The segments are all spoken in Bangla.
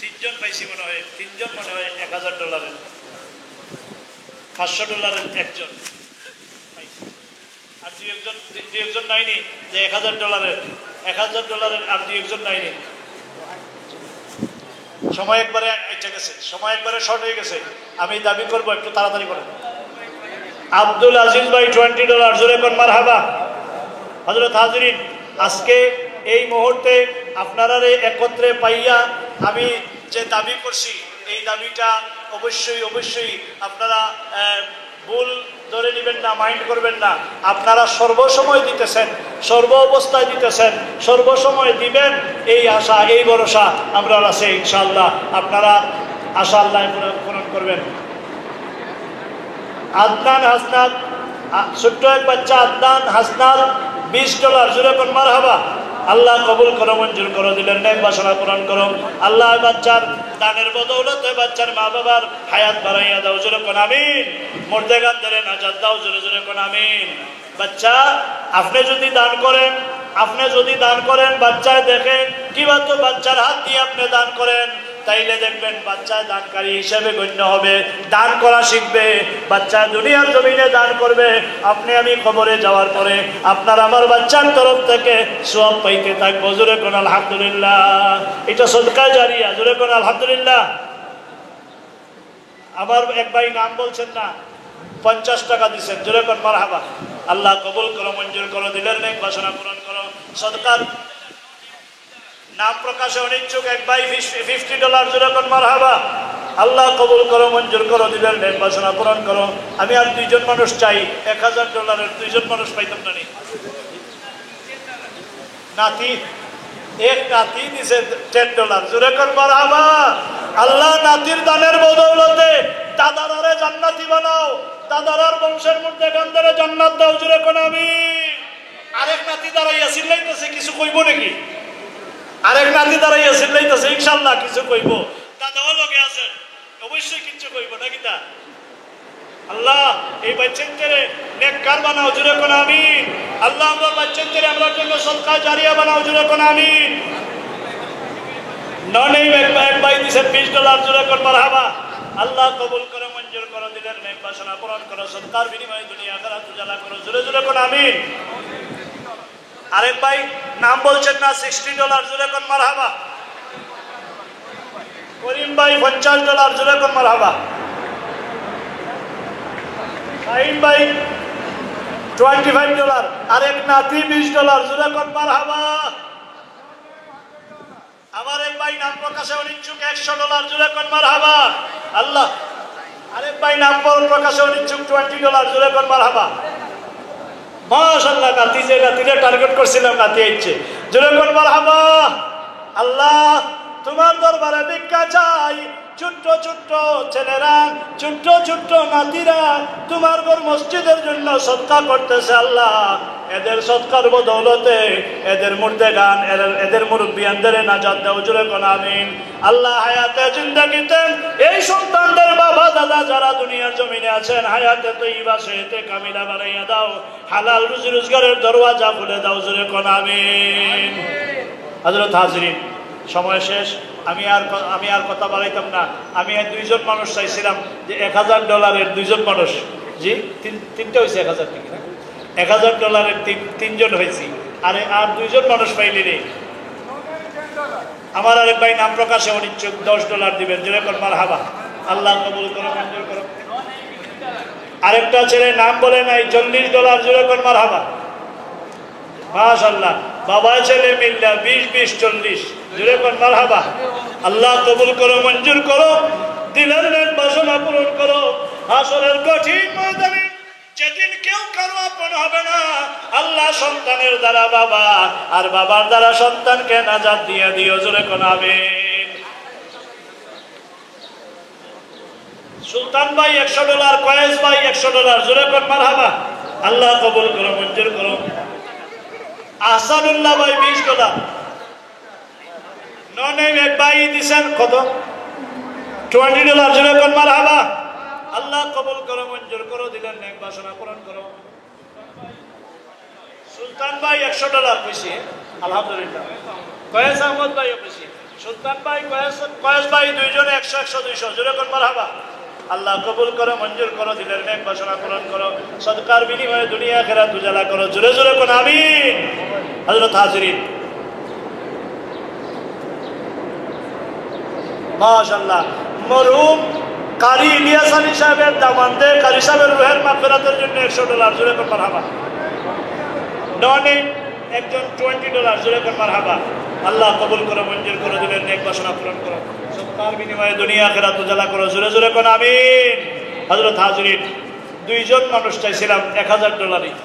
তিনজন পাইছি মনে হয়, তিনজন মনে হয় $1000 $500 একজন, আর দুই একজন নাইনি যে $1000 আর দুই একজন নাইনি। সময় একবারে এসে গেছে, সময় একবারে শর্ট হয়ে গেছে। আমি দাবি করবো একটু তাড়াতাড়ি করেন। আব্দুল আজিজ ভাই $20, জোরে কোন মারহাবা। হযরত হাজিরিন, আজকে এই মুহূর্তে আপনারা একত্রে পাইয়া আমি যে দাবি করছি, এই দাবিটা অবশ্যই আপনারা ভুল ধরে নেবেন না, মাইন্ড করবেন না। আপনারা সর্বসময় দিতেছেন, সর্ব অবস্থায় দিতেছেন, সর্বসময় দিবেন, এই আশা, এই ভরসা আমরা আছে ইনশাআল্লাহ। আপনারা আশা আল্লাহ পূরণ করবেন। আদনান হাসনাত, ছোট্ট এক বাচ্চা আদনান হাসনাত $20, জোরে কোন মারহাবা। আল্লাহ কবুল করো, মঞ্জুর করো, দিলেন নেক বাসনা পূরণ করো। আল্লাহ বাচ্চার দানের বদৌলতে বাচ্চার মা বাবার হায়াত বাড়াইয়া দাও, জোরে কোন আমিন। মুর্দেগান ধরে নাজাত দাও, জোরে কোন আমিন। বাচ্চা আপনি যদি দান করেন, বাচ্চায় দেখে কিবা তো বাচ্চার হাত দিয়ে আপনি দান করেন, তাইলে দেখবেন বাচ্চা দানকারী হিসেবে গণ্য হবে, দান করা শিখবে। বাচ্চা দুনিয়ার জমিনে দান করবে, আপনি আমি কবরে যাওয়ার পরে আপনার আমার বাচ্চার তরফ থেকে সওয়াব পাইতে থাকবো, জোরে কোন আলহামদুলিল্লাহ। এটা সদকা জারিয়া, জোরে কোন আলহামদুলিল্লাহ। আমার এক ভাই নাম বলছেন না, $50 দিচ্ছেন, জোরে কোন মারহাবা। আল্লাহ কবুল করো, মঞ্জুর করো, দিলের নেক বাসনা পূরণ করো। সদকার নাম প্রকাশে অনিচ্ছুক এক ভাই $50, জোরে কোন মারহাবা। আল্লাহ কবুল করো, মঞ্জুর করো, দিলের নেক বাসনা পূরণ করো। আমি আর দুইজন মানুষ চাই, $1000 দুইজন মানুষ পাইতাম না। নাতি, এক নাতি দিছে $10, জোরে কোন মারহাবা। আল্লাহ নাতির দানের বদৌলতে দাদারে জান্নাতি বানাও, দাদার বংশের মধ্যে গান্ধারে জান্নাত দাও, জোরে কোন আমিন। আরেক নাতি দাঁড়াইয়া চিল্লাইতেছে, কিছু কইব নাকি? আরেক নাতি দাঁড়াইয়া চিল্লাইতেছে, ইনশাআল্লাহ কিছু কইব। দাদাও লগে আছে, অবশ্যই কিছু কইব নাকি? তা আল্লাহ এই বাচ্চাদের নেককার বানাও, জোরে কোন আমিন। আল্লাহ আমরা বাচ্চাদের আমরা জন্য সদকা জারিয়া বানাও, জোরে কোন আমিন। ননে এক ভাই দিছেন $20, জোরে কোন মারহাবা। আল্লাহ কবুল করো, মঞ্জুর করো, দিলের নেক বাসনা পূরণ করো। সদকার বিনিময়ে দুনিয়া আখিরাত উজালা করো, জোরে কোন আমিন। আরেক ভাই নাম বলছেন না, $60, জোরে কোন মারহাবা। করিম ভাই $50, জোরে কোন মারহাবা। শাহিন ভাই $25, আরেক নাতি $20, জোরে কোন মারহাবা। আমার এক ভাই নাম প্রকাশে অনিচ্ছুক $100, জোরে কোন মারহাবা। আল্লাহ আরেক ভাই নাম প্রকাশে অনিচ্ছুক $20, জোরে কোন মারহাবা। মাশাআল্লাহ, নাতিরে টার্গেট করছিলাম, নাতি আইছে, জোরে কোন মারহাবা। আল্লাহ তোমার দরবারে ভিক্ষা চাই, ছোট্ট ছোট্ট ছেলেরা, ছোট্ট নাতিরা তোমার ঘর মসজিদের জন্য সদকা করতেছে। আল্লাহ এদের সদকার বদৌলতে এদের মুর্দেগান, এদের মুরব্বিয়ানদের নাজাত দাও, জোরে কোন আমিন। আল্লাহ হায়াতে জিন্দেগিতে এই সন্তানদের বাবা দাদা যারা দুনিয়ার জমিনে আছেন, হায়াতে তৈয়বা সেহতে কামিলা বানাইয়া দাও, হালাল রুজি রোজগারের দরওয়াজা খুলে দাও, জোরে কোন আমিন। হযরত হাজিরিন, সময় শেষ, আমি আর কথা বাড়াইতাম না। আমি দুইজন মানুষ চাইছিলাম যে $1000 দুইজন মানুষ, জি তিনটা হয়েছে 1000 থেকে না, $1000 তিনজন হয়েছি, আর দুইজন মানুষ পাইলি রে। আমার আরেক ভাই নাম প্রকাশে অনিচ্ছুক, $10 দিবেন, জোরে কোন মারহাবা। আল্লাহ কবুল করো, মঞ্জুর করো। আরেকটা ছেলে নাম বলে নাই, $40, জোরে কোন মারহাবা। মাশাআল্লাহ, বাবা ছেলে মিল্লা 20, 40, জোরে কোন মারহাবা। আল্লাহ কবুল করো, মঞ্জুর করো, দিলের নেক বাসনা পূরণ করো। হাসরের কঠিন ময়দানে যেদিন কেউ কারো আপন হবে না, আল্লাহ সন্তানের দ্বারা বাবা আর বাবার দ্বারা সন্তানকে নাজাত দিয়ে দিও, জোরে কোন আমিন। সুলতান ভাই $100, কয়েস ভাই $100, জোরে কোন মারহাবা। আল্লাহ কবুল করো, মঞ্জুর করো। আহসানুল্লাহ ভাই $20, ননে এক ভাই দিছেন কত, $20, জোরে কোন মারহাবা। আল্লাহ কবুল করো, মঞ্জুর করো, দিলেন নেক বাসনা পূরণ করো। সুলতান ভাই $100 খুশি, আলহামদুলিল্লাহ। কয়েস আহমদ ভাই খুশি, সুলতান ভাই, কয়েস ভাই, দুইজনে 100 100 200 জোরে কোন মারহাবা। আল্লাহ কবুল করো, মঞ্জুর করো, দিলের নেক বাসনা পূরণ করো, সদকার বিনিময়ে দুনিয়া আখিরাত উজালা করো, জোরে জোরে কোন আমিন। হযরত হাজিরিন, মাশাআল্লাহ, মরহুম কারি ইলিয়াস আলী সাহেবের দামানদে কারি সাহেবের রুহের মাগফিরাতের জন্য $100 জোরে কোন মারহাবা। ডনে একজন $20 জোরে কোন মারহাবা। আল্লাহ কবুল করো, মঞ্জুর করো, দিলের নেক বাসনা পূরণ করো, সদকার বিনিময়ে দুনিয়া আখিরাত উজালা করো, জোরে জোরে কোন আমিন। হযরত হাজিরিন, দুইজন মানুষ চাইছিলাম $1000।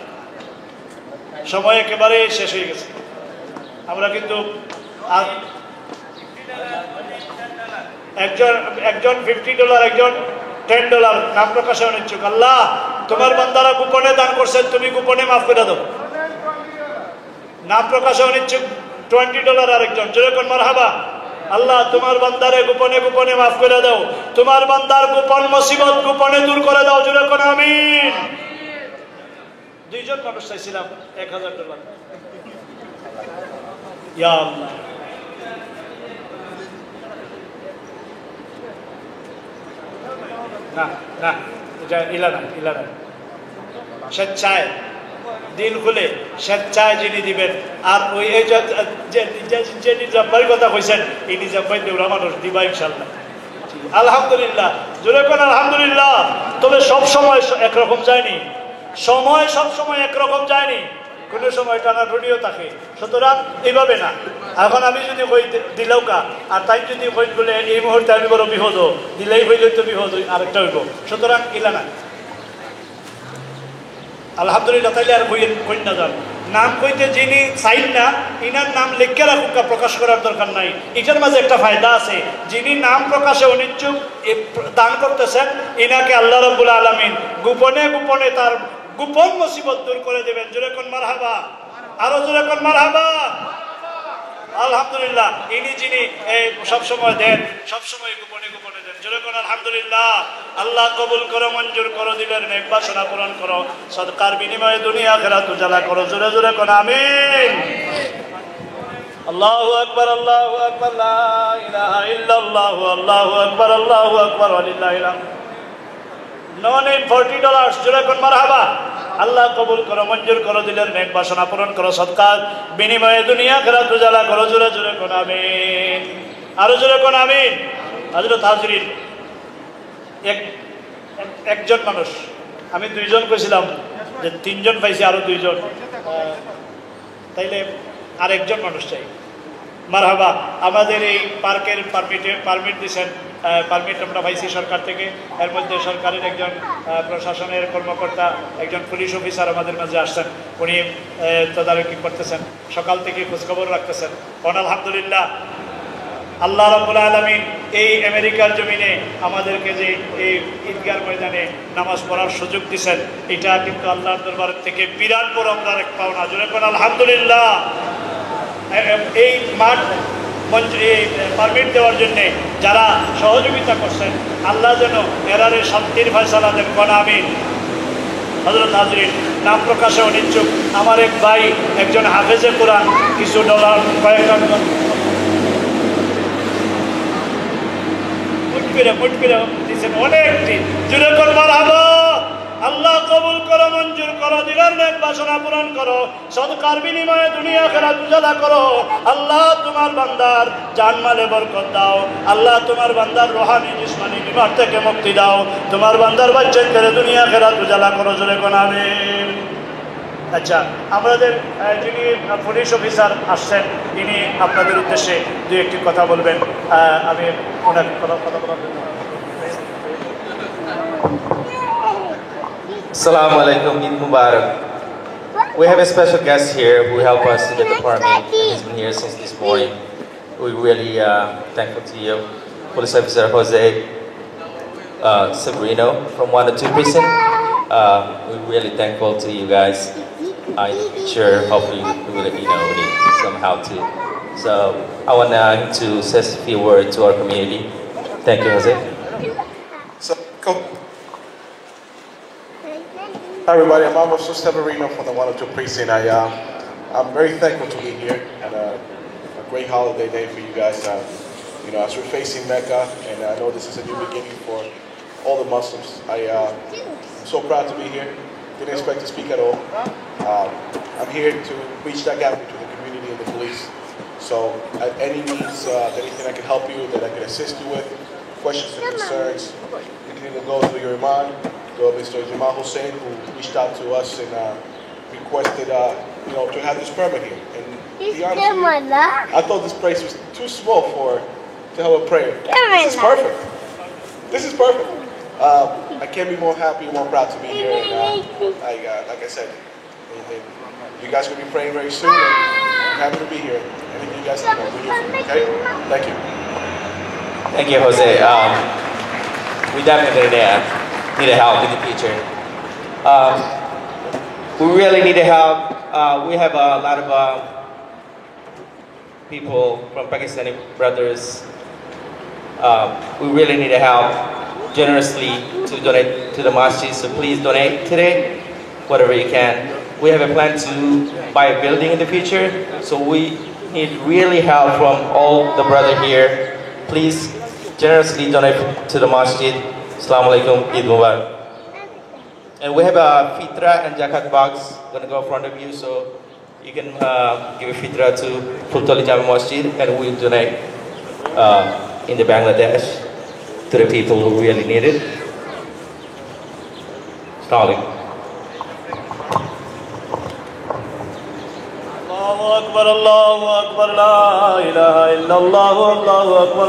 সময় একেবারে শেষ হয়ে গেছে। আমরা কিন্তু একজন $50, একজন $10 নাম প্রকাশে অনিচ্ছুক। আল্লাহ তোমার বান্দারা গোপনে দান করছেন, তুমি গোপনে মাফ করে দাও। নাম প্রকাশে অনিচ্ছুক $20 আরেকজন, জোরে কোন মারহাবা। আল্লাহ তোমার বান্দারে গোপনে গোপনে মাফ করে দাও, তোমার বান্দার গোপন মুসিবত গোপনে দূর করে দাও, জোরে কোন আমিন। দুইজন মানুষ চাইছিলাম $1000। ইয়া আল্লাহ, না না, এটা ইলানা স্বেচ্ছায় দিল খুলে স্বেচ্ছায় যিনি দিবেন। আর ওই যে নিজাম্বাইয়ের কথা কইছেন, এই নিজাম্বাই দেওয়া মানুষ দিবা ইনশাল্লাহ। আলহামদুলিল্লাহ, জোরে কোন আলহামদুলিল্লাহ। তবে সব সময় একরকম যায়নি, সময় সব সময় একরকম যায়নি, কোনো সময় টানাটুনিও থাকে। সুতরাং এইভাবে না, এখন আমি যদি কই দিলেও কা, আর তাই যদি কই বলে এই মুহূর্তে আমি বড় বিপদ, দিলেই হইলে তো বিপদ আরেকটা হইব। সুতরাং ইলা না, আলহামদুলিল্লাহ। তাইলে আর কই না যান, নাম কইতে যিনি চাইন না, ইনার নাম লিখে রাখুক, প্রকাশ করার দরকার নাই। এটার মাঝে একটা ফায়দা আছে, যিনি নাম প্রকাশে অনিচ্ছুক দান করতেছেন, ইনাকে আল্লাহ রাব্বুল আলামিন গোপনে গোপনে তার গোপন মুসিবত দূর করে দেবেন। জোরে কোন মারহাবা, আরো জোরে কোন মারহাবা। আলহামদুলিল্লাহ, ইনি যিনি সবসময় দেন, সবসময় গোপনে গোপনে দেন, জোরে কোন আলহামদুলিল্লাহ। আল্লাহ কবুল করো, মঞ্জুর করো, দিলের নেক বাসনা পূরণ করো, সদকার বিনিময়ে দুনিয়া আখিরাত উজালা করো, জোরে জোরে কোন আমিন। আল্লাহু আকবার, আল্লাহু আকবার, লা ইলাহা ইল্লাল্লাহু, আল্লাহু আকবার, আল্লাহু আকবার, ওয়ালিল্লাহিল হামদ। $40 জোরে কোন মারহাবা। আল্লাহ কবুল করো, মঞ্জুর করো, দিলের নেক বাসনা পূরণ করো, সদকার বিনিময়ে দুনিয়া আখিরাত উজালা করো, জোরে জোরে কোন আমিন, আরো জোরে কোন আমিন। হযরত হাজিরিন, একজন মানুষ, আমি দুইজন কইছিলাম যে তিনজন পাইছি, আরো দুইজন, তাইলে আরেকজন মানুষ চাই। মারহাবা। আমাদের এই পার্কের পারমিট দিয়েছেন, পারমিট আমরা পাইছি সরকার থেকে। এর মধ্যে সরকারের একজন প্রশাসনের কর্মকর্তা, একজন পুলিশ অফিসার আমাদের মাঝে আসছেন, উনি তদারকি করতেছেন, সকাল থেকে খোঁজখবর রাখতেছেন। আলহামদুলিল্লাহ, আল্লাহ রাব্বুল আলামিন এই আমেরিকার জমিনে আমাদেরকে যে এই ঈদগার ময়দানে নামাজ পড়ার সুযোগ দিয়েছেন, এটা কিন্তু আল্লাহর দরবার থেকে বিরাট বড় আমরা এক পাওনা, জোরে কোন আলহামদুলিল্লাহ। এই মাঠ পারমিট দেওয়ার জন্যে যারা সহযোগিতা করছেন, আল্লাহ যেন এরারে শান্তির ফয়সালা দেন, কোন আমিন। হযরত হাজিরিন, নাম প্রকাশে অনিচ্ছুক আমার এক ভাই, একজন হাফেজে কোরআন, কিছু ডলার কয়েকটা মুট করে দিয়েছেন, অনেকটি, জুড়ে কোন মারহাবা। আল্লাহ কবুল করো, মঞ্জুর করো, দিলের নেক বাসনা পূরণ করো, সদকার বিনিময়ে দুনিয়া আখিরাত উজালা করো। আল্লাহ তোমার বান্দার জানমালে বরকত দাও, আল্লাহ তোমার বান্দার রুহানি জিসমানি বিমার থেকে মুক্তি দাও, তোমার বান্দার বাচ্চাদের করে দুনিয়া আখিরাত উজালা করো, জোরে কোন আমিন। আচ্ছা, আমাদের যিনি পুলিশ অফিসার আসছেন, তিনি আপনাদের উদ্দেশ্যে দুই একটি কথা বলবেন। আমি ওনার কথা বলবেন। Assalamu alaikum, Eid Mubarak. We have a special guest here who helped us to get the permit. He's been here since this morning. We're really thankful to you. Police Officer Jose Severino from 102 Prison. We're really thankful to you guys. In the future, hopefully we will, need somehow too. So I want him to say a few words to our community. Thank you, Jose. So, cool. Hi everybody, I'm Alfonso Severino from the 102 Precinct. I'm very thankful to be here and a great holiday day for you guys. as we're facing Mecca, and I know this is a new beginning for all the Muslims. I'm so proud to be here. Didn't expect to speak at all. I'm here to bridge that gap between the community and the police. So at any means, anything I can help you, that I can assist you with, questions and concerns, you can either go through your imam, go to Mr. Jamal Hussein, who reached out to us and requested, to have this permit here. And to be honest with you, I thought this place was too small to have a prayer. This is perfect. This is perfect. I can't be more happy, more proud to be here. And like I said, you guys will be praying very soon. And I'm happy to be here. Anything you guys can do, we're here for you. Okay? Thank you. Thank you, Jose. We definitely need help in the future. We really need help. We have a lot of people from Pakistani brothers. We really need help generously to donate to the masjid. So please donate today, whatever you can. We have a plan to buy a building in the future. So we need really help from all the brothers here. Please generously donate to the masjid. Assalamu alaikum, Eid Mubarak. And we have a fitra and zakat box gonna go in front of you, so you can give a fitra to Fultoli Jami Masjid, and we'll donate in the Bangladesh to the people who really need it. Assalamu alaikum. Allahu Akbar, la ilaha illallah,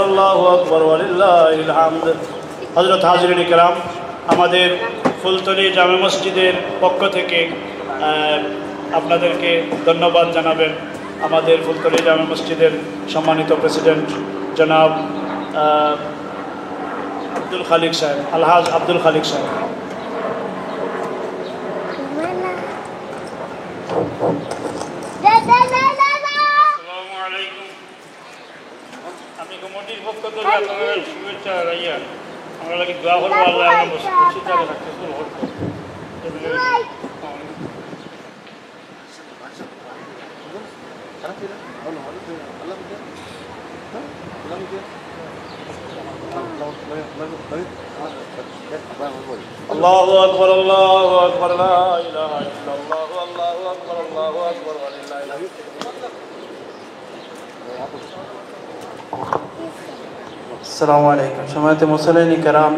Allahu Akbar, walillahil hamd. হযরত হাজিরিন কিরাম, আমাদের ফুলতলি জামে মসজিদের পক্ষ থেকে আপনাদেরকে ধন্যবাদ জানাবেন আমাদের ফুলতলি জামে মসজিদের সম্মানিত প্রেসিডেন্ট জনাব আব্দুল খালিক সাহেব, আলহাজ আব্দুল খালিক সাহেব। আসসালামু আলাইকুম। আমি কমিটির পক্ষ থেকে আপনাদের শুভেচ্ছা রাইয়া আমরা লাগি দোয়া করব, আল্লাহ আমরা মসজিদটা সাকসেসফুল হোক। আল্লাহু আকবার, আল্লাহু আকবার, লা ইলাহা ইল্লাল্লাহ, আল্লাহু আকবার, আল্লাহু আকবার, ওয়ালিল্লাহিল হামদ। আসসালামু আলাইকুম। সম্মানিত মুসল্লিন কেরাম,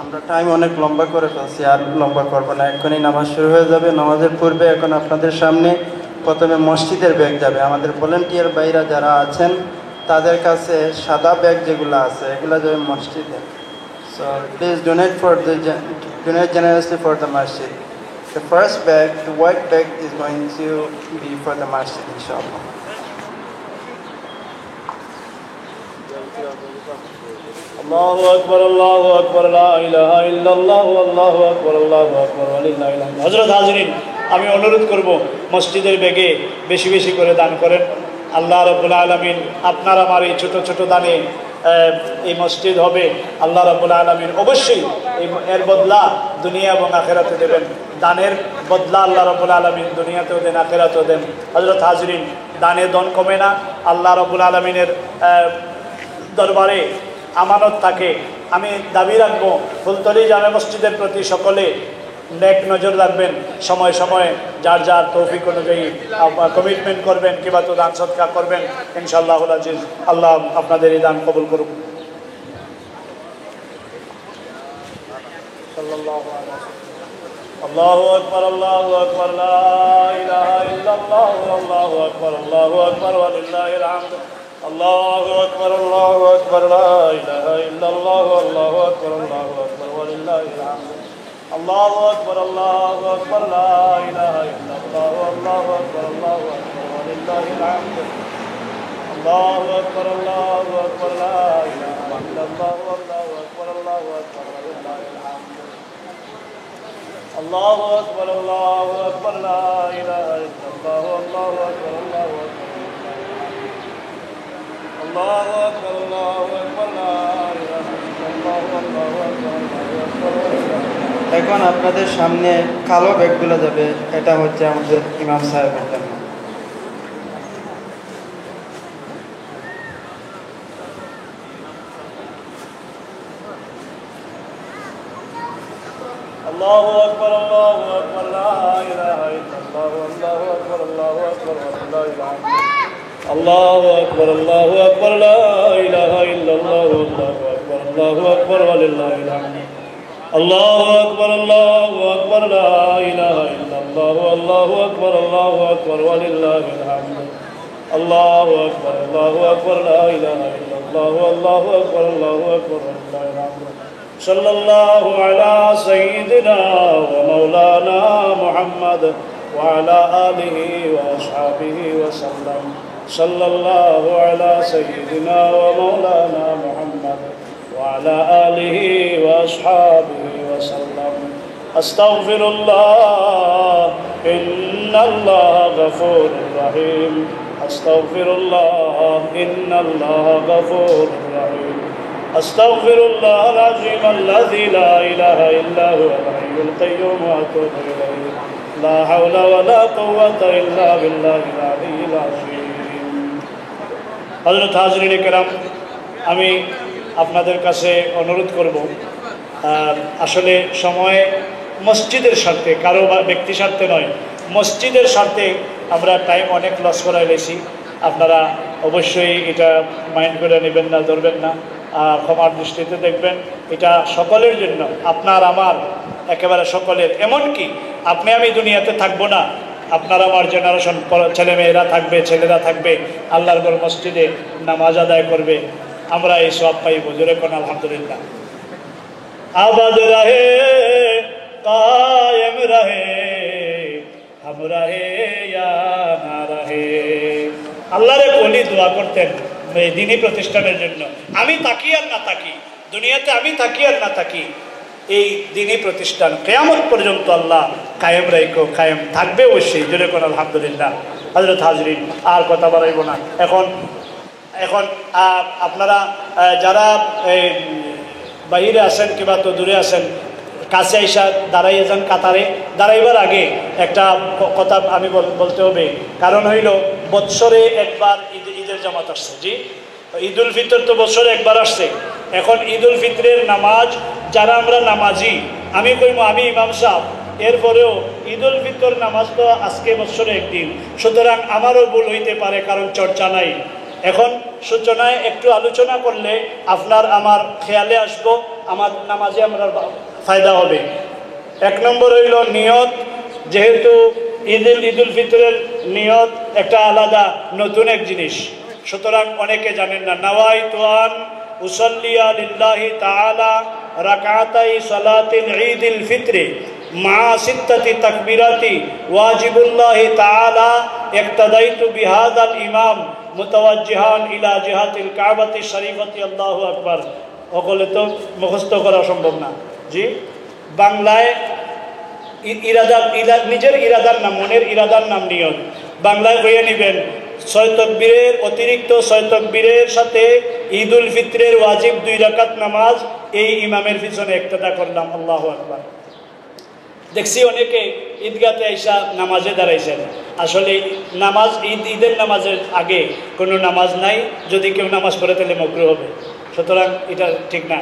আমরা টাইম অনেক লম্বা করে ফেলছি, আর লম্বা করবো না, এখনই নামাজ শুরু হয়ে যাবে। নামাজের পূর্বে এখন আপনাদের সামনে প্রথমে মসজিদের ব্যাগ যাবে। আমাদের ভলেন্টিয়ার ভাইরা যারা আছেন তাদের কাছে সাদা ব্যাগ যেগুলো আছে এগুলো যাবে মসজিদে। So please donate generously for the masjid. The first bag, the white bag, is going to be for the masjid, inshallah. আল্লাহু আকবার, আল্লাহু আকবার, লা ইলাহা ইল্লাল্লাহ, আল্লাহু আকবার, আল্লাহু আকবার, ওয়ালিল্লাহিল হামদ। হযরত হাজিরিন, আমি অনুরোধ করব মসজিদের ব্যাগে বেশি বেশি করে দান করেন। আল্লাহ রাব্বুল আলামিন আপনার আমার এই ছোট ছোট দানে এই মসজিদ হবে। আল্লাহ রাব্বুল আলামিন অবশ্যই এর বদলা দুনিয়া এবং আখিরাতে দেবেন। দানের বদলা আল্লাহ রাব্বুল আলামিন দুনিয়াতেও দেন, আখিরাতেও দেন। হযরত হাজিরিন, দানে দন কমে না। আল্লাহ রাব্বুল আলামিনের দরবারে আমানত থাকে। আমি দাবি রাখবো ফুলতলি জামে মসজিদের প্রতি সকলে নেক নজর রাখবেন, সময় সময়ে যার যার তৌফিক অনুযায়ী কমিটমেন্ট করবেন, কিংবা তো দান সদকা করবেন ইনশাআল্লাহুল আজিজ। আল্লাহ আপনাদের এই দান কবুল করুন। আল্লাহু আকবার, আল্লাহু আকবার, লা ইলাহা ইল্লাল্লাহ, আল্লাহু আকবার, আল্লাহু আকবার, ওয়ালিল্লাহিল হামদ। আল্লাহু আকবার, আল্লাহু আকবার, লা ইলাহা ইল্লাল্লাহ, আল্লাহু আকবার, আল্লাহু আকবার, ওয়ালিল্লাহিল হামদ। আল্লাহু আকবার, আল্লাহু আকবার, লা ইলাহা ইল্লাল্লাহ, আল্লাহু আকবার, আল্লাহু আকবার, ওয়ালিল্লাহিল হামদ। আল্লাহু আকবার, আল্লাহু আকবার, লা ইলাহা ইল্লাল্লাহ, আল্লাহু আকবার, আল্লাহু আকবার, ওয়ালিল্লাহিল হামদ। আল্লাহু আকবার, আল্লাহু আকবার, লা ইলাহা ইল্লাল্লাহ, আল্লাহু আকবার, আল্লাহু আকবার। আল্লাহু আকবার, আল্লাহু আকবার, লা ইলাহা ইল্লাল্লাহ, আল্লাহু আকবার, আল্লাহু আকবার। এখন আপনাদের সামনে কালো ব্যাগগুলো যাবে, এটা হচ্ছে আমাদের ইমাম সাহেবের জন্য। الله أكبر الله أكبر لا إله إلا الله والله أكبر الله أكبر ولله الحمد الله أكبر الله أكبر لا إله إلا الله والله أكبر الله أكبر ولله الحمد الله أكبر الله أكبر لا إله إلا الله والله أكبر الله أكبر ولله الحمد الله أكبر الله أكبر لا إله إلا الله والله أكبر الله أكبر ولله الحمد صلى الله على سيدنا ومولانا محمد وعلى آله وأصحابه وسلم صلى الله على سيدنا ومولانا محمد وعلى آله وأصحابه وسلم أستغفر الله إن الله غفور رحيم أستغفر الله إن الله غفور رحيم أستغفر الله العظيم الذي لا إله إلا هو الحي القيوم وأتوب إليه لا حول ولا قوة إلا بالله العلي العظيم হযরত হাজরিন کرام আমি আপনাদের কাছে অনুরোধ করব আসলে সময় মসজিদের স্বার্থে কারো বা ব্যক্তি স্বার্থে নয় মসজিদের স্বার্থে আমরা টাইম অনেক লস করাই লেছি আপনারা অবশ্যই এটা মাইন্ড করে নেবেন না ধরবেন না ক্ষমার দৃষ্টিতে দেখবেন এটা সকলের জন্য আপনার আমার একেবারে সকলের এমনকি আপনি আমি দুনিয়াতে থাকবো না আপনার আমার জেনারেশন ছেলেমেয়েরা থাকবে ছেলেরা থাকবে আল্লাহর ঘর মসজিদে নামাজ আদায় করবে আমরা এই সওয়াব পাইব জোরে কোন আলহামদুলিল্লাহ আবাদ রহে কায়েম রহে হাম রহে ইয়া না রহে আল্লাহর ওলি দোয়া করতেন এই দ্বীনি প্রতিষ্ঠানের জন্য আমি তাকি আর না তাকি দুনিয়াতে আমি থাকি আর না থাকি এই দ্বীনি প্রতিষ্ঠান কিয়ামত পর্যন্ত আল্লাহ কায়েম রাখো কায়েম থাকবে অবশ্যই জোরে কোন আলহামদুলিল্লাহ হযরত হাজরিন আর কথা বাড়াইব না এখন আপনারা যারা বাইরে আছেন কিংবা তো দূরে আছেন কাছে আইসা দাঁড়াইয়ে যান কাতারে দাঁড়াইবার আগে একটা কথা আমি বলতে হবে কারণ হইল বৎসরে একবার ঈদের জামাত আসছে জি ঈদুল ফিতর তো বছরে একবার আসছে এখন ঈদুল ফিতরের নামাজ যারা আমরা নামাজি আমি কইব আমি ইমাম সাহেব এরপরেও ঈদুল ফিতর নামাজ তো আজকে বছরে একদিন সুতরাং আমারও ভুল হইতে পারে কারণ চর্চা নাই এখন সূচনায় একটু আলোচনা করলে আপনার আমার খেয়ালে আসবো আমার নামাজে আমরা ফায়দা হবে এক নম্বর হইল নিয়ত যেহেতু ঈদুল ফিতরের নিয়ত একটা আলাদা নতুন এক জিনিস সুতরাং অনেকে জানেন না নাওয়াইতু আন উসাল্লিয়া লিল্লাহি তাআলা রাকাতাই সালাতিল ঈদিল ফিতরি মা সিত্তাতি তাকবীরাতি ওয়াজিবুল্লাহি তাআলা ইক্তাদাইতু বিহাদাল ইমাম মুতাওয়াজ্জিহান ইলা জিহাতিল কাবাতি শরীফাতি আল্লাহু আকবার ওগুলো তো মুখস্থ করা সম্ভব না জি বাংলায় নিজের ইরাদার নাম মনের ইরাদার নাম নিয়ত বাংলায় হয়ে নেবেন 6 তাকবীরের অতিরিক্ত 6 তাকবীরের সাথে ঈদুল ফিতরের ওয়াজিব 2 রাকাত নামাজ এই ইমামের পিছনে ইক্তেদা করলাম আল্লাহু আকবার দেখছি অনেকে ঈদগাতে আইসা নামাজে দাঁড়াইছেন আসলে নামাজ ঈদের নামাজের আগে কোনো নামাজ নাই যদি কেউ নামাজ পড়ে তাহলে মাকরুহ হবে সুতরাং এটা ঠিক না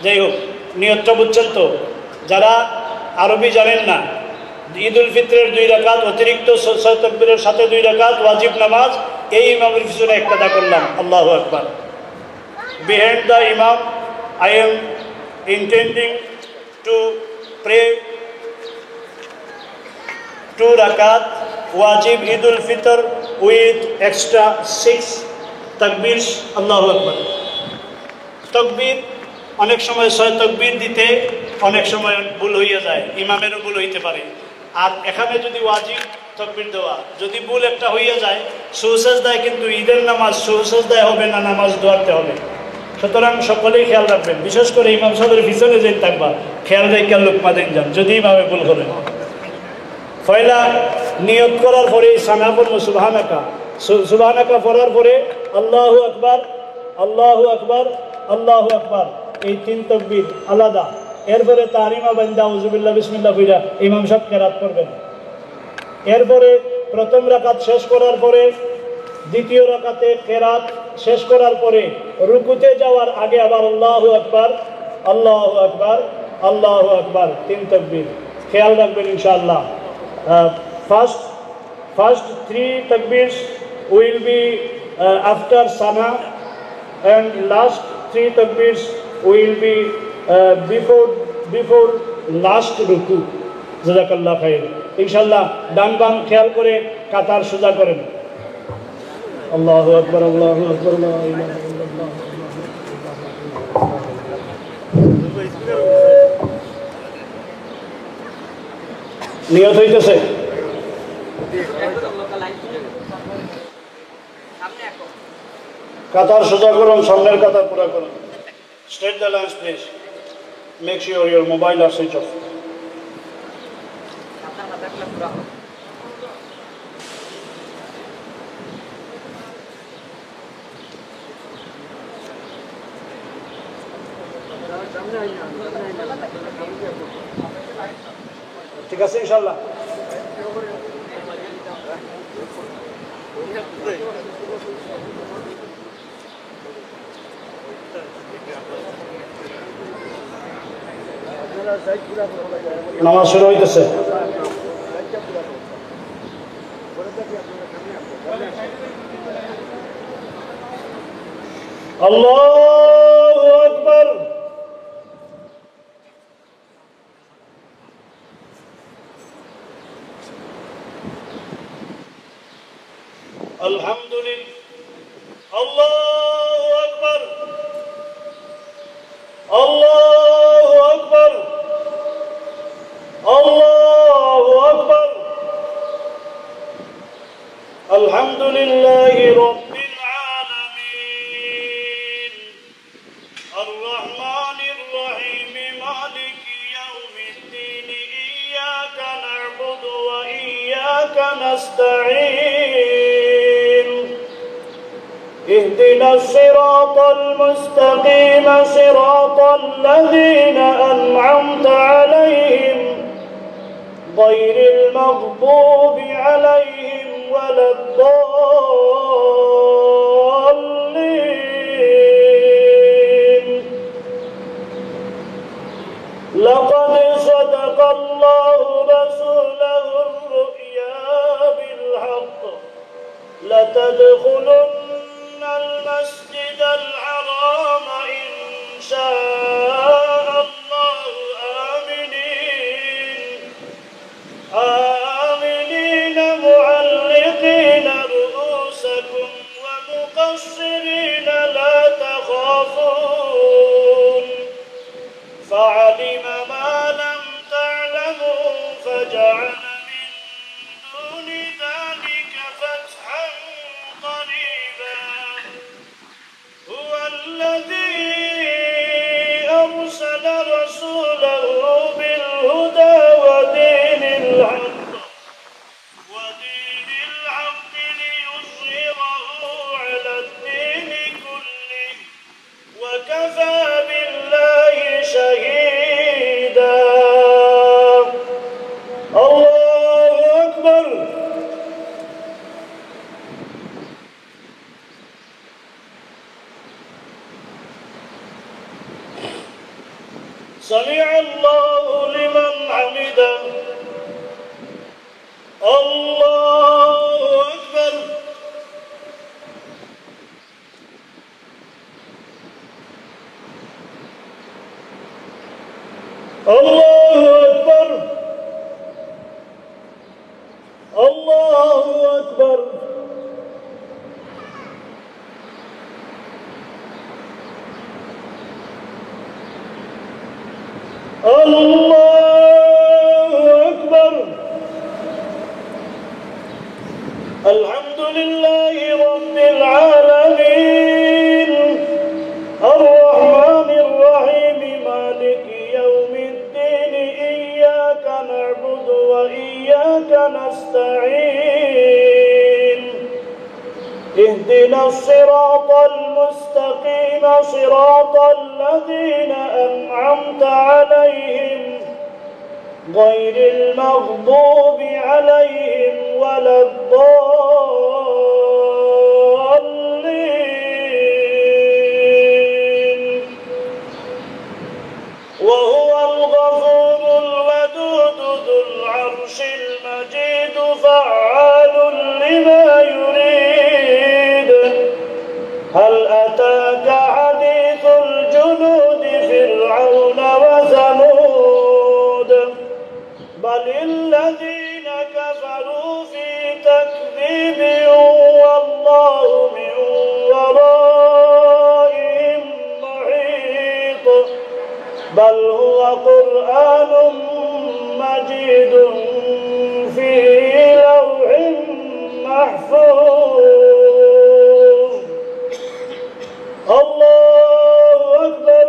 যাই হোক নিয়তটা বুঝছেন তো যারা আরবি জানেন না ঈদুল ফিতরের 2 রাকাত অতিরিক্ত 6 তাকবীরের সাথে 2 রাকাত ওয়াজিব নামাজ এই ইমামের পিছনে ইক্তেদা করলাম আল্লাহু আকবার behind the imam I am intending to pray 2 rakat wajib Eidul Fitr with extra 6 takbir Allahu Akbar takbir অনেক সময় 6 তাকবীর দিতে অনেক সময় ভুল হইয়া যায় ইমামেরও ভুল হইতে পারে আর এখানে যদি ওয়াজিব তাকবীর দেওয়া যদি ভুল একটা হইয়া যায় সুজদায় কিন্তু ঈদের নামাজ সুজদায় হবে না নামাজ দোয়াতে হবে সুতরাং সকলেই খেয়াল রাখবেন বিশেষ করে ইমাম সাহেবের পিছনে যেন থাকবা খেয়াল রেখে লোকমা দেন যান যদি ইমামে ভুল করে পয়লা নিয়ত করার পরে সানা পড়বো সুবহানাকা পড়ার পরে আল্লাহু আকবার আল্লাহু আকবার আল্লাহু আকবার এই 3 তাকবীর আলাদা এরপরে তাহরিমা বান্দা আউযুবিল্লাহ বিসমিল্লাহ কইরা ইমাম সাহেব কিরাত করবেন এরপরে প্রথম রাকাত শেষ করার পরে দ্বিতীয় রাকাতে কিরাত শেষ করার পরে রুকুতে যাওয়ার আগে আবার আল্লাহু আকবার আল্লাহু আকবার আল্লাহু আকবার, 3 তাকবীর। খেয়াল রাখবেন ইনশাআল্লাহ। First 3 takbirs will be after Sana, and last 3 takbirs will be before last ruku. জাযাকাল্লাহ খাইর। ইনশাআল্লাহ ডান বাম খেয়াল করে কাতার সোজা করেন। আল্লাহু আকবার, আল্লাহু আকবার, লা ইলাহা ইল্লাল্লাহ। নিয়ত হইতেছে। কাতার সোজা করুন, সামনের কাতার পুরা করুন। Straight the lines, please. Make sure your mobile are switched off. ঠিক আছে ইনশাআল্লাহ। নামাজ শুরু হইতেছে। আল্লাহু আকবার। আলহামদুলিল্লাহ। আল্লাহু আকবার, আল্লাহু আকবার, আল্লাহু আকবার। আলহামদুলিল্লাহি রাব্বিল আলামিন, আর রহমানির রহিম, মালিকি ইয়াউমিদ্দিন, ইয়্যাকা না'বুদু ওয়া ইয়্যাকা নাস্তাঈন। اهدنا الصراط المستقيم صراط الذين أنعمت عليهم غير المغضوب عليهم ولا الضالين. لقد صدق الله رسوله الرؤيا بالحق لتدخلن المسجد الحرام إن شاء الله آمنين معلقين رؤوسكم ومقصرين لا تخافون فعلم ما لم تعلموا فجعل من دون ذلك فتحا قريبا. هو الذي أرسل رسوله بالهدى ودين الحق ليظهره على الدين كله وكفى بالله شهيدا. الله أكبر. سمع الله لمن حمده. الله أكبر. الله أكبر. الله أكبر. الله أكبر. الحمد لله رب العالمين الرحمن الرحيم مالك يوم الدين إياك نعبد وإياك نستعين. اهدنا الصراط المستقيم صراط الذين أنعمت عليهم غير المغضوب عليهم ولا الضالين. وهو الغفور يريد هل أتاك حديث الجنود فرعون وثمود بل الذين كفروا في تكذيب والله من ورائهم محيط بل هو قرآن مجيد في لوح محفوظ الله أكبر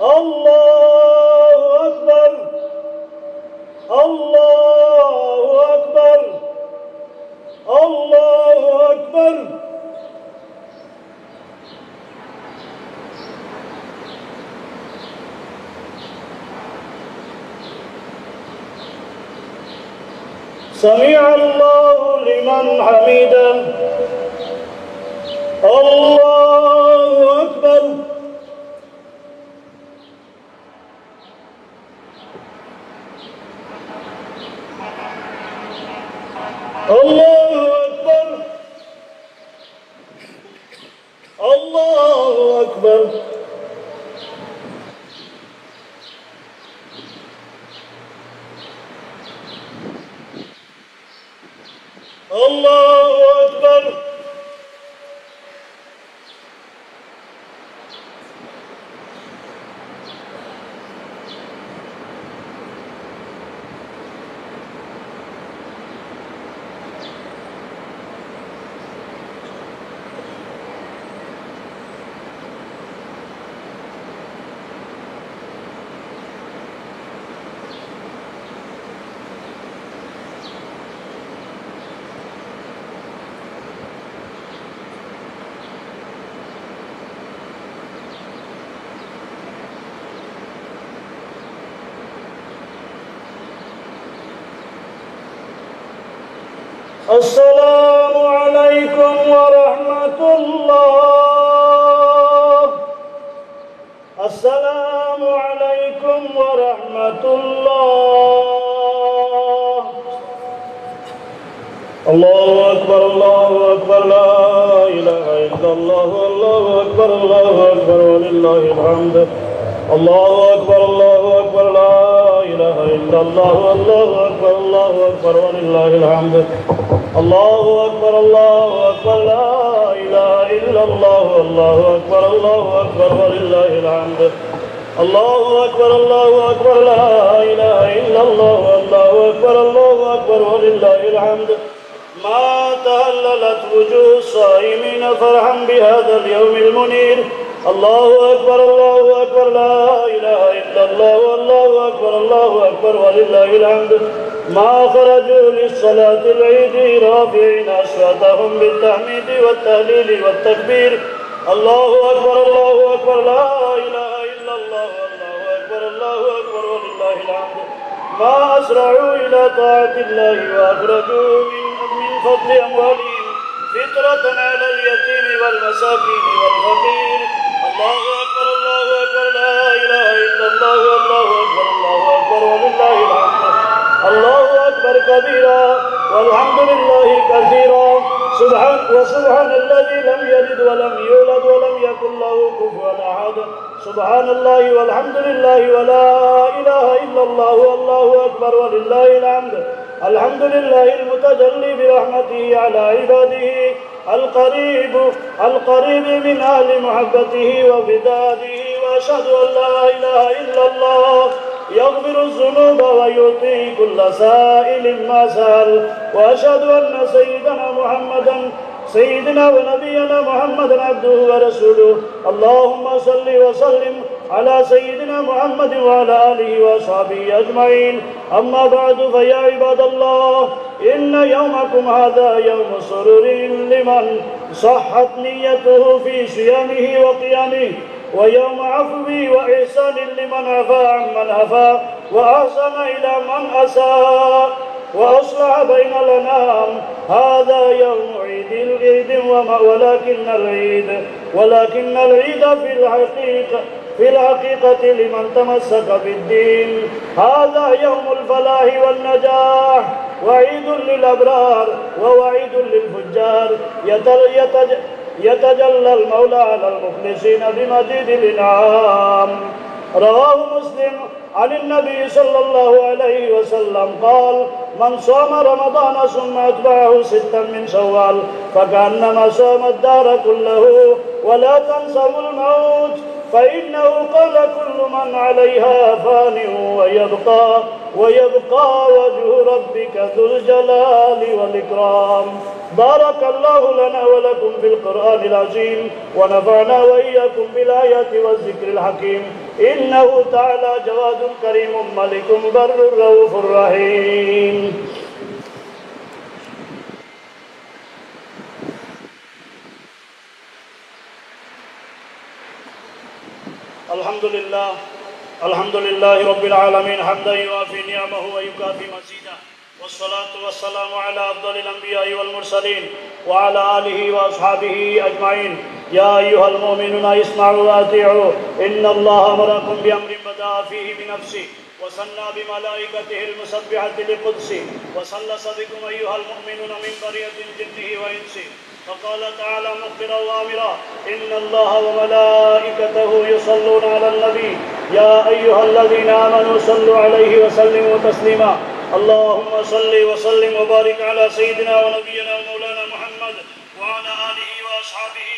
الله أكبر الله أكبر الله أكبر سمع الله لمن حمده الله أكبر الله أكبر الله أكبر الله أكبر السلام عليكم ورحمة الله السلام عليكم ورحمة الله الله أكبر الله أكبر لا إله إلا الله الله أكبر ولله الحمد الله أكبر لا إله إلا الله الله أكبر ولله الحمد الله أكبر لا إله إلا الله الله أكبر ولله الحمد الله أكبر لا إله إلا الله الله أكبر ولله الحمد ما تهللت وجوه الصائمين فرحا بهذا اليوم المنير الله أكبر لا إله إلا الله والله أكبر ولله الحمد ما خرجوا للصلاة العيد رافعين أصواتهم بالتحميد والتهليل والتكبير الله أكبر لا إله إلا الله والله أكبر ولله الحمد ما أسرعوا إلى طاعة الله وأخرجوا من فضل أموالهم فطرة على اليتيم والمساكين والفقير الله أكبر لا إله إلا الله والله أكبر ولله الحمد الله أكبر كبيرا والحمد لله كثيرا وسبحان الذي لم يلد ولم يولد ولم يكن له كفوا أحد سبحان الله والحمد لله ولا إله إلا الله والله أكبر ولله الحمد الحمد لله المتجلي برحمته على عباده القريب من أهل محبته وبداده وأشهد أن لا إله إلا الله يغفر الذنوب ويعطي كل سائل ما سأل وأشهد أن سيدنا ونبينا محمدا عبده ورسوله اللهم صل وسلم على سيدنا محمد وعلى آله وصحبه أجمعين أما بعد فيا عباد الله إن يومكم هذا يوم سرور لمن صحت نيته في صيامه وقيامه ويوم عفو وإحسان لمن عفا عمن عفا وأحسن إلى من أساء وأصلح بين الأنام هذا يوم عيد ولكن العيد في الحقيقة لمن تمسك بالدين هذا يوم الفلاح والنجاح وعيد للأبرار ووعيد للفجار يتجلى المولى على المخلصين بمزيد الإنعام. رواه مسلم عن النبي صلى الله عليه وسلم قال: من صام رمضان ثم أتبعه 6 من شوال فكأنما صام الدار كله ولا تنسوا الموت فإنه قال: كل من عليها فان ويبقى وجه ربك ذو الجلال والإكرام. بارك الله لنا ولكم بالقرآن العظيم ونفعنا وإياكم بالآيات والذكر الحكيم. إنه تعالى جواد كريم ملك بر رؤوف رحيم. الحمد لله رب العالمين حمدا يوافي نعمه ويكافي مزيدا، والصلاة والسلام على أفضل الأنبياء والمرسلين وعلى آله وأصحابه أجمعين. يا أيها المؤمنون اسمعوا وأطيعوا إن الله أمركم بأمر بدأ فيه بنفسه وثنى بملائكته المسبحة لقدسه وثلث بكم أيها المؤمنون من برية جنه وإنسه. فقال تعالى مخبرا وآمرا: إن الله وملائكته يصلون على النبي يا أيها الذين آمنوا صلوا عليه وسلموا تسليما. اللهم صل وسلم وبارك على سيدنا ونبينا ومولانا محمد وعلى آله وأصحابه،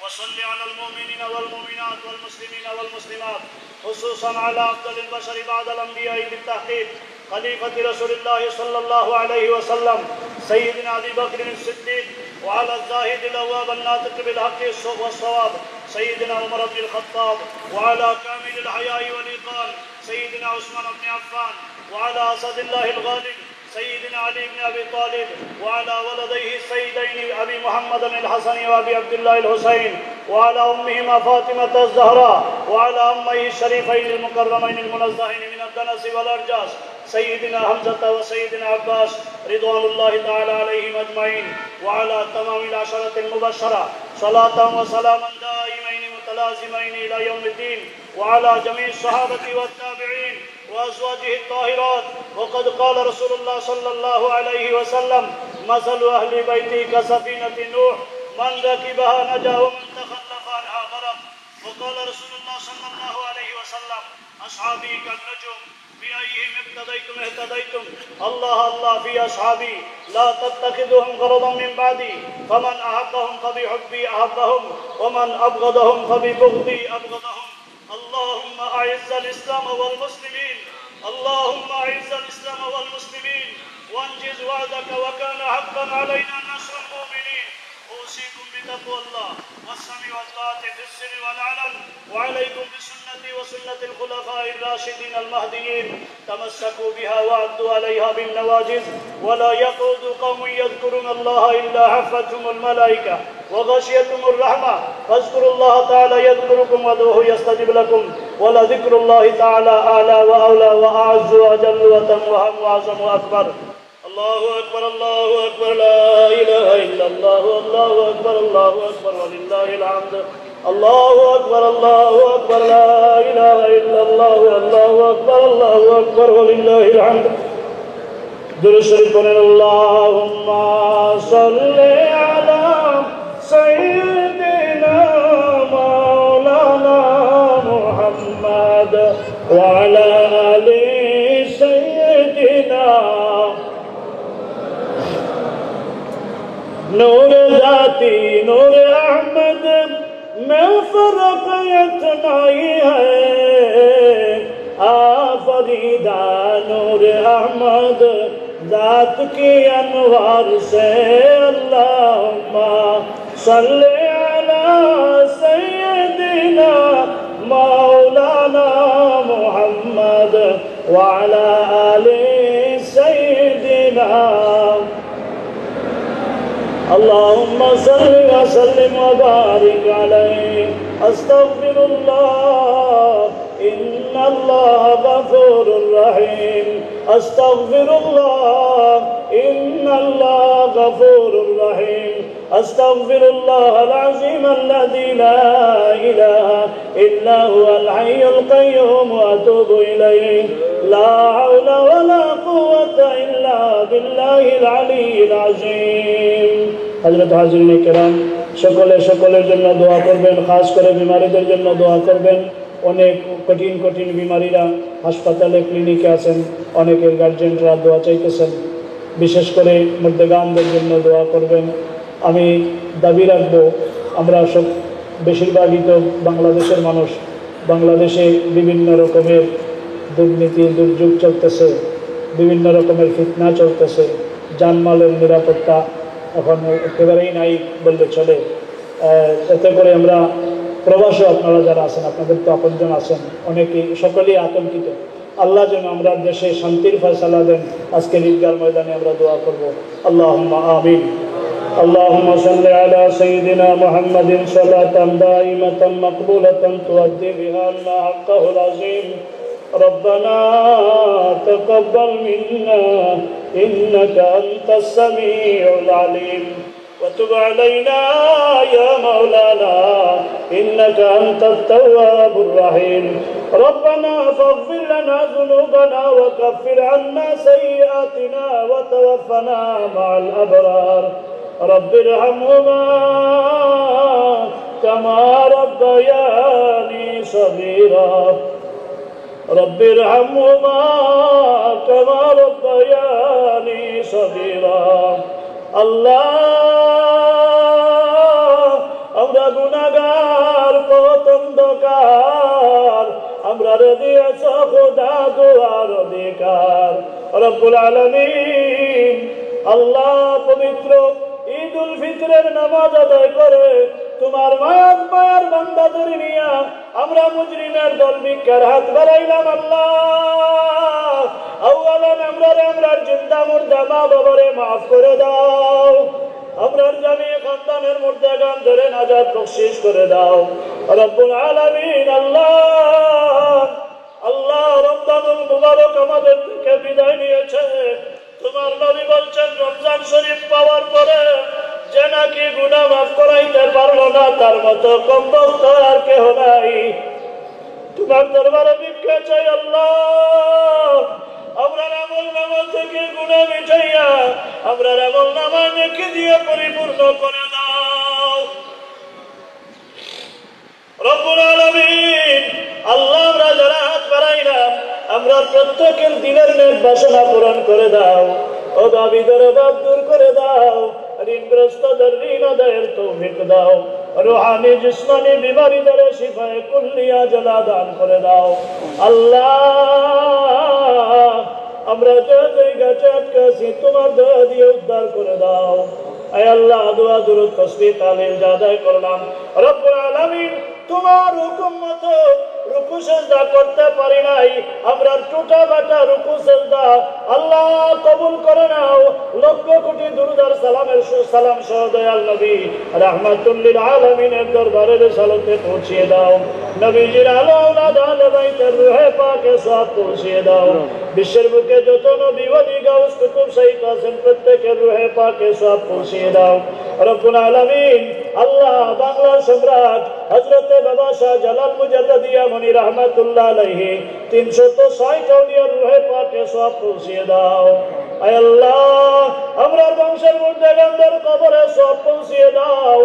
وصل على المؤمنين والمؤمنات والمسلمين والمسلمات، خصوصا على أفضل البشر بعد الأنبياء بالتحقيق خليفة رسول الله صلى الله عليه وسلم سيدنا أبي بكر الصديق، وعلى الزاهد الأواب الناطق بالحق والصواب سيدنا عمر بن الخطاب، وعلى كامل الحياء والإيقان سيدنا عثمان بن عفان، وعلى أسد الله الغالب سيدنا علي بن أبي طالب، وعلى ولديه السيدين أبي محمد الحسن وأبي عبد الله الحسين، وعلى أمهما فاطمة الزهراء، وعلى أميه الشريفين المكرمين المنزهين من الدنس والأرجاس سيدنا حمزة وسيدنا عباس رضوان الله تعالى عليهم أجمعين، وعلى تمام العشرة المبشرة صلاة وسلاما دائمين متلازمين إلى يوم الدين، وعلى جميع الصحابة والتابعين وأزواجه الطاهرات. وقد قال رسول الله صلى الله عليه وسلم: مثل أهل بيتي كسفينة نوح من ركبها نجا ومن تخلف عنها غرق. وقال رسول الله صلى الله عليه وسلم: أصحابي كالنجوم بأيهم اقتديتم اهتديتم. الله الله في أصحابي لا تتخذهم غرضا من بعدي، فمن أحبهم فبحبي أحبهم ومن أبغضهم فببغضي أبغضهم. اللهم أعز الإسلام والمسلمين، اللهم أعز الإسلام والمسلمين وانجز وعدك وكان حقا علينا نصر المؤمنين. أوصيكم بتقوى الله والسمع والطاعة في السر والعلن، وعليكم بسنتي وسنة الخلفاء الراشدين المهديين، تمسكوا بها وعضوا عليها بالنواجذ. ولا يقعد قوم يذكرون الله إلا حفتهم الملائكة وغشيتهم الرحمة، فاذكروا الله تعالى يذكركم وادعوه يستجب لكم، ولذكر الله تعالى أعلى وأولى وأعز وأجل وأتم وأعظم وأكبر. الله أكبر الله أكبر لا إله إلا الله، الله أكبر الله أكبر ولله الحمد. الله أكبر الله أكبر لا إله إلا الله، الله أكبر الله أكبر ولله الحمد. درود شريف পড়েন। اللهم صل على سيدنا مولانا محمد وعلى آل سيدنا نور ذاتی نور احمد میں فرق اتنا ہی ہے، آفریدہ نور احمد ذات کی انوار سے. اللہم صلی علی سیدنا مولانا محمد وعلى آل سيدنا. اللهم صل وسلم وبارك عليه. استغفر الله إن الله غفور رحيم، استغفر الله إن الله غفور رحيم. আস্তাগফিরুল্লাহাল আযীম আল্লাযী লা ইলাহা ইল্লা হুয়াল হাইয়ুল কাইয়্যুম ওয়া আতুবু ইলাইহি লা হাওলা ওয়া লা কুওয়াতা ইল্লা বিল্লাহিল আলিয়্যিল আযীম। হযরত হাজিরিন কিরাম, সকলের জন্য দোয়া করবেন, খাস করে বিমারীদের জন্য দোয়া করবেন। অনেক কঠিন কঠিন বিমারীরা হাসপাতালে ক্লিনিকে আছেন, অনেকের গার্জেনরা দোয়া চাইতেছেন, বিশেষ করে মুর্দেগানদের জন্য দোয়া করবেন। আমি দাবি রাখবো, আমরা সব বেশিরভাগই তো বাংলাদেশের মানুষ, বাংলাদেশে বিভিন্ন রকমের দুর্নীতি দুর্যোগ চলতেছে, বিভিন্ন রকমের ফিতনা চলতেছে, জানমালের নিরাপত্তা এখন একেবারেই নাই বললে চলে। এতে করে আমরা প্রবাসী, আপনারা যারা আছেন, আপনাদের তো আপনজন আছেন, অনেকেই সকলেই আতঙ্কিত। আল্লাহ যেন আমরা দেশে শান্তির ফয়সালা দেন। আজকে ঈদগার ময়দানে আমরা দোয়া করব। আল্লাহুম্মা আমিন। اللهم صل على سيدنا محمد صلاة دائمة مقبولة تؤدي بها عنا حقه العظيم. ربنا تقبل منا إنك أنت السميع العليم وتب علينا يا مولانا إنك أنت التواب الرحيم. ربنا فاغفر لنا ذنوبنا وكفر عنا سيئاتنا وتوفنا مع الأبرار. رب ارحمهما كما ربياني صغيرا. رب ارحمهما كما ربياني صغيرا. আল্লাহ, আমরা গুনাহগার, পথ অন্ধকার, আমরা দিয়েছ খোদা দোয়ার অধিকার। রব্বুল আলামিন, আল্লাহ পবিত্র ঈদুল ফিতরের নামাজ আদায় করে তোমার মায়ার বান্দাদের নিয়া আমরা মুজরিমের দল ভিক্ষার হাত বাড়াইলাম। আল্লাহ, আউয়ালান আমরার জিন্দা মুর্দা মা বাবারে মাফ করে দাও। আমরার জানি খানদানের মুর্দা গান ধরে নাজাত বখশিশ করে দাও। রব্বুল আলামিন, আল্লাহ রমজানুল মুবারক আমাদের থেকে বিদায় নিয়েছে। তোমার নবী বলছেন, রমজান শরীফ পাওয়ার পরে যে নাকি গুনাহ মাফ করাইতে পারলো না, তার মতো কমবক্ত আর কেহ নাই। তোমার দরবারে ভিক্ষা চাই আল্লাহ, আমরা আমল নামা থেকে গুনাহ মিটাইয়া আমরা আমল নামা নেকি দিয়ে পরিপূর্ণ করে দাও। রব্বুল আলামিন, আল্লাহ আমরা যারা হাত বাড়াইলাম, আমরা প্রত্যেকের দিনের নেক বাসনা পূরণ করে দাও। ও দাবিদের অভাব দূর করে দাও। ঋণগ্রস্তদের ঋণ আদায়ের তৌফিক দাও। রুহানি জিসমানি বিমারীদের শিফায়ে কুল্লিয়া জালা দান করে দাও। আল্লাহ, আমরা যে জায়গাতে আটকাছি তোমার দয়া দিয়ে উদ্ধার করে দাও। আয় আল্লাহ, দোয়া দুরূদ তাসবিহ তাহলিল যা আদায় করলাম, রব্বুল আলামিন তোমার হুকুম মতো রুকু সিজদা করতে পারি নাই। আমরা টুটা বাটা রুকু সিজদা আল্লাহ কবুল করে নাও। লক্ষ কোটি দুরূদ আর সালাম সহ দয়াল নবী রাহমাতুল লিল আলামিনের দরবারে রিসালাতে পৌঁছিয়ে দাও। নবীজির আলো আওলাদ আহলে বাইতের রূহে পাকে সওয়াব পৌঁছিয়ে দাও। বিশ্বের বুকে যত নবী ওলি গাউস কুতুব শহীদ আছেন, প্রত্যেকের রূহে পাকে সওয়াব পৌঁছিয়ে দাও। রব্বুল আলামিন, আল্লাহ বাংলার সম্রাট হযরত বাবা শাহজালাল মুজাদ্দিদিয়া মনি রাহমাতুল্লাহ আলাইহি 360 আউলিয়ার রূহে পাকে সওয়াব পৌঁছিয়ে দাও। আয় আল্লাহ, আমরার বংশের মুর্দাগানদের কবরে সওয়াব পৌঁছিয়ে দাও।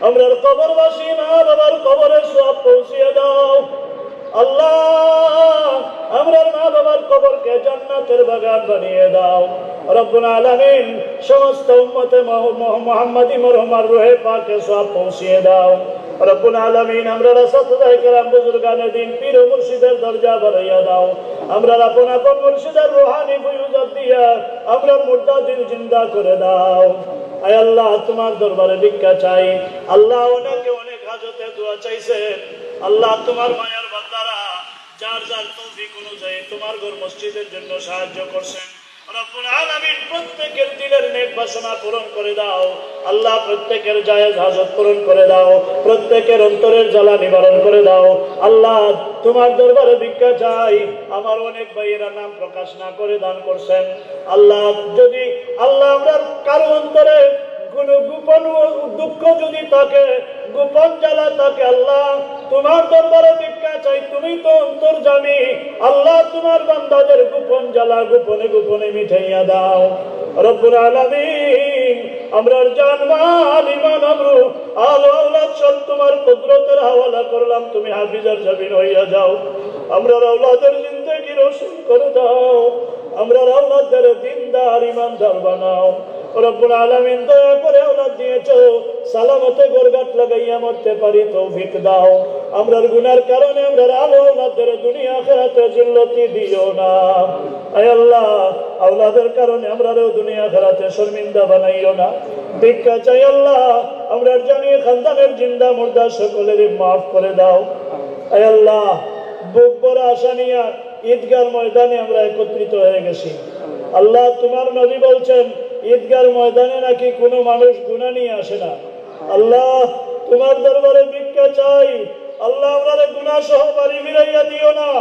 আমরার কবরবাসী মা বাবার কবরে সওয়াব পৌঁছিয়ে দাও। আল্লাহ, আমরার মা বাবার কবরকে জান্নাতের বাগান বানিয়ে দাও। রব্বুল আলামিন, সমস্ত উম্মতে মুহাম্মাদি মরহুমার রূহে পাকে সওয়াব পৌঁছিয়ে দাও। রব্বুল আলামিন, আমরা রাসাতুল্লাহ کرام বুজুর্গানে দিন পীর ও মুর্শিদের দরজা বাড়াইয়া দাও। আমরা আপন আপন মুর্শিদের রূহানি ফয়ুজাত দিয়া আমরা মুর্দা দিল জিন্দা করে দাও। আয় আল্লাহ, তোমার দরবারে ভিক্ষা চাই। আল্লাহ, অনেকে অনেক হাজতে দোয়া চাইছে। আল্লাহ, তোমার মায়ার বান্দারা যার যার তৌফিক অনুযায়ী তোমার ঘর মসজিদের জন্য সাহায্য করছেন। রব্বুল আলামিন প্রত্যেকের দিলের নেক বাসনা পূরণ করে দাও আল্লাহ, প্রত্যেকের জায়েজ হাজত পূরণ করে দাও, প্রত্যেকের অন্তরের জ্বালা নিবারণ করে দাও আল্লাহ। তোমার দরবারে ভিক্ষা চাই, আমার অনেক ভাইয়েরা নাম প্রকাশ না করে দান করছেন আল্লাহ। যদি আল্লাহ আমরা কারো অন্তরে কোনো গোপন দুঃখ যদি থাকে, গোপন জ্বালা থাকে আল্লাহ, তোমার দরবারে ভিক্ষা চাই, তুমি তো অন্তর্যামী আল্লাহ, তোমার বান্দাদের গোপন জ্বালা গোপনে গোপনে মিঠাইয়া দাও রব্বুল আলামিন। আমরার জান মাল ঈমান আবরু আল আওলাদ সব তোমার কুদরতের হাওয়ালা করলাম, তুমি হাফিজার জামিন হইয়া যাও। আমরার আওলাদের জিন্দেগি রোশন করে দাও, আমরার আওলাদের দিনদার ঈমানদার বানাও রব্বুল আলামিন। দয়া করে আওলাদ দিয়েছো, সালামতে গরগাট লাগাইয়া মরতে পারি তৌফিক দাও। আমরার গুনার কারণে আমরার আলো আওলাদের দুনিয়া আখিরাতে জিল্লতি দিও না আয় আল্লাহ। আওলাদের কারণে আমরারও দুনিয়া আখিরাতে শর্মিন্দা বানাইও না। ভিক্ষা চাই আল্লাহ, আমরার জানিয়ে খানদানের জিন্দা মুর্দা সকলেরই মাফ করে দাও আয় আল্লাহ। বুক বড় আশা নিয়া ঈদগার ময়দানে আমরা একত্রিত হয়ে গেছি আল্লাহ। তোমার নবী বলছেন ঈদগার ময়দানে নাকি কোনো মানুষ গুনাহ নিয়ে আসে না আল্লাহ। তোমার দরবারে ভিক্ষা চাই আল্লাহ, আমরারে গুনাহ সহ বাড়ি ফিরাইয়া দিও না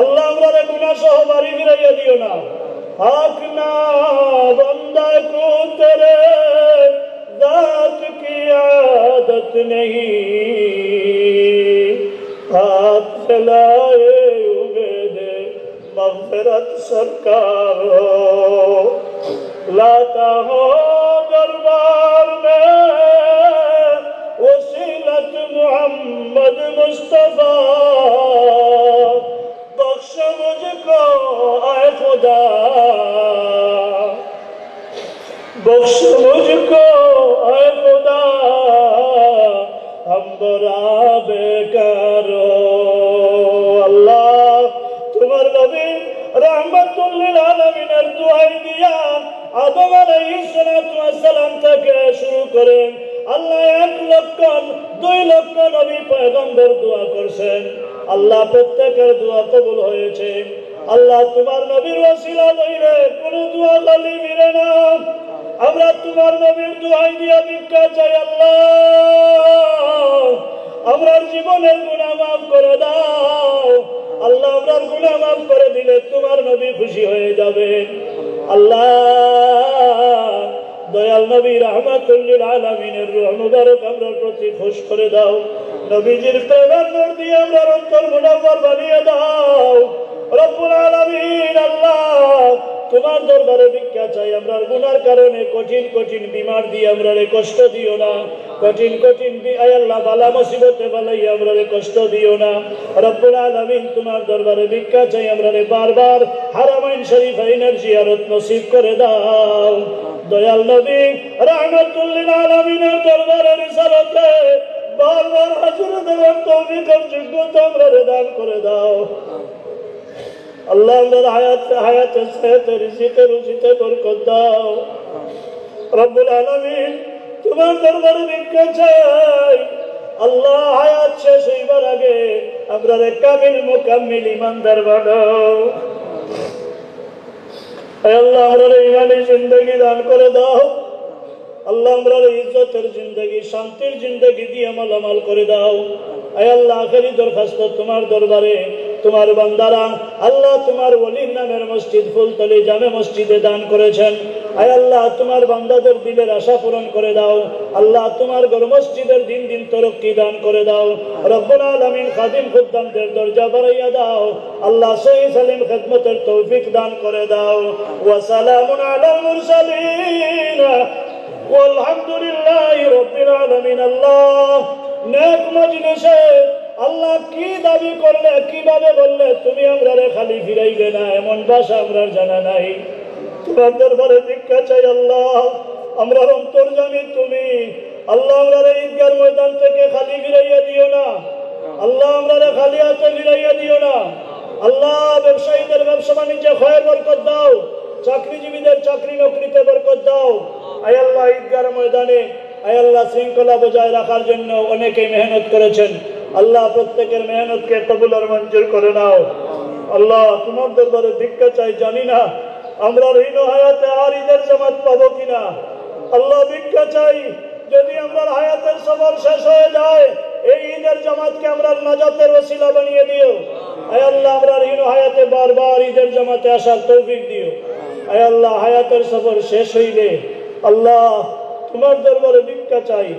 আল্লাহ, আমরারে গুনাহ সহ বাড়ি ফিরাইয়া দিও না। हक ना बंदा को तेरे जात की आदत नहीं, हाथ चलाए उम्मीद मग़फ़िरत सरकार हो, लाता हो दरबार में वसीलत मोहम्मद मुस्तफा, बख्श मुझको आए खुदा, बख्श मुझको आए खुदा, हम बरा बेकारो। अल्लाह तुम्हार नबी रहमतुल लिल आलमीনের দুআই দিয়া আদম আলাইহিস সালাম থেকে শুরু করে আল্লাহ 1 লক্ষ 2 লক্ষ নবী পয়গম্বর দোয়া করছেন আল্লাহ, প্রত্যেকের দোয়া কবুল হয়েছে আল্লাহ। তোমার নবীর ওসিলা লইলে কোনো দোয়া খালি ফিরে না। আমরা তোমার নবীর দোয়াই দিয়া ভিক্ষা চাই আল্লাহ, আমরার জীবনের গুনাহ মাফ করে দাও আল্লাহ। আমরার গুনাহ মাফ করে দিলে তোমার নবী খুশি হয়ে যাবেন আল্লাহ। দয়াল নবী রাহমাতুল লিল আলামিনের রূহ মুবারক আমরার প্রতি খুশ করে দাও। নবীজির প্রেমের নূর দিয়ে আমরার অন্তর মুনাওয়ার বানিয়ে দাও রব্বুল আলামিন। আল্লাহ তোমার দরবারে ভিক্ষা চাই, আমরার গুনার কারণে কঠিন কঠিন বিমার দিয়ে আমরারে কষ্ট দিও না, কঠিন কঠিন আয় আল্লাহ বালা মুসিবতে বালাই আমরারে কষ্ট দিও না রব্বুল আলামিন। তোমার দরবারে ভিক্ষা চাই, আমরারে বারবার হারামাইন শরীফাইনের জিয়ারত নসিব করে দাও দয়াল নবী রাহমাতুল লিল আলামিনের দরবারে রিসালাতে বারবার হাজির দেওয়ার তৌফিকের যোগ্যতা আমরারে দান করে দাও আল্লাহ। আমাদের হায়াতে সেহতে রিজিকে রুজিতে বরকত দাও রব্বুল আলামিন। তোমার দরবারে ভিক্ষা চাই আল্লাহ, হায়াত শেষ হইবার আগে আমরারে কামিল মুকাম্মিল ঈমানদার বানাও আল্লাহ। আমরারে ঈমানি জিন্দেগি দান করে দাও আল্লাহ। আমরারে ইজ্জতের জিন্দেগি শান্তির জিন্দেগি দিয়ে মালামাল করে দাও আয় আল্লাহ। আখেরি দরখাস্ত তোমার দরবারে তোমার বান্দারা আল্লাহ তোমার ওলির নামের মসজিদ ফুলতলি জামে মসজিদে দান করেছেন আয় আল্লাহ। তোমার বান্দাদের দিলের আশা পূরণ করে দাও আল্লাহ। তোমার ঘর মসজিদের দিন দিন তরক্কি দান করে দাও রব্বুল আলামিন। খাদিম খুদ্দামদের দরজা বাড়াইয়া দাও আল্লাহ। সহি সালিম খিদমতের তৌফিক দান করে দাও। ওয়া সালামুন আলাল মুরসালিন ওয়ালহামদুলিল্লাহি রাব্বিল আলামিন। আল্লাহ নেক মজলিসে আল্লাহ কি দাবি করলে কিভাবে বললে তুমি আমরারে খালি ফিরাইবে না এমন ভাষা আমরার জানা নাই। তোমার দরবারে ভিক্ষা চাই আল্লাহ, আমরার অন্তর্যামী তুমি আল্লাহ। আমরারে ঈদগার ময়দান থেকে খালি ফিরাইয়া দিও না আল্লাহ, আমরারে খালি হাতে ফিরাইয়া দিও না আল্লাহ। ব্যবসায়ীদের ব্যবসা বাণিজ্যে খয়ের বরকত দাও, চাকরিজীবীদের চাকরি নকরিতে বরকত দাও আয় আল্লাহ। ঈদগার ময়দানে আয় আল্লাহ শৃঙ্খলা বজায় রাখার জন্য অনেকেই মেহনত করেছেন আল্লাহ। প্রত্যেকের মেহনতকে কবুল আর মঞ্জুর করে নাও আল্লাহ। তোমার দরবারে ভিক্ষা চাই, জানি না আমরা হীন হায়াতে আর ঈদের জামাত পাবো কিনা। আল্লাহ ভিক্ষা চাই, যদি আমরা হায়াতের সফর শেষ হয়ে যায় এই ঈদের জামাতকে আমরা নাজাতের ওসিলা বানিয়ে দিও। আয় আল্লাহ আমরা হীন হায়াতে বারবার ঈদের জামাতে আসার তৌফিক দিও। আয় আল্লাহ হায়াতের সফর শেষ হইলে আল্লাহ তোমার দরবারে ভিক্ষা চাই,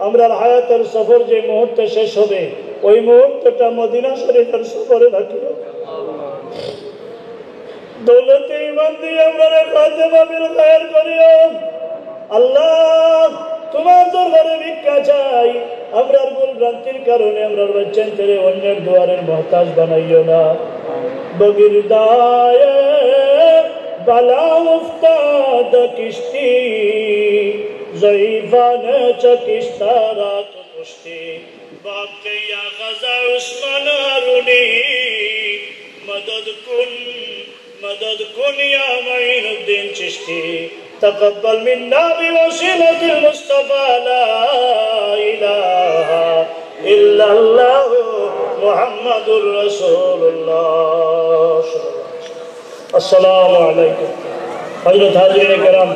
আমরা হায়াতের সফর যে মুহূর্তে শেষ হবে ওই মুহূর্তটা মদিনা শরীফের সফরে রাখিও। দৌলতে ঈমান দিয়ে আমরা খাতেমা বিল খায়র করিও। আল্লাহ তোমার দরবারে ভিক্ষা চাই, আমরার ভুল ভ্রান্তির কারণে আমরার বাচ্চান তেরে অন্যের দুয়ারের মহতাজ বানাইও না। বগিরদায়ে বালা উফতাদ কিস্তি জয়ীফানে চকিস্তারাত পুষ্টি বাপকে ইয়া গাজা উসমান আরুনি মদদ কুন ইয়া মাইনুদ্দিন চিশতি تقبل منا بوسيلة المصطفى لا إله إلا الله محمد رسول الله. السلام عليكم. حضرت حاضرین کرام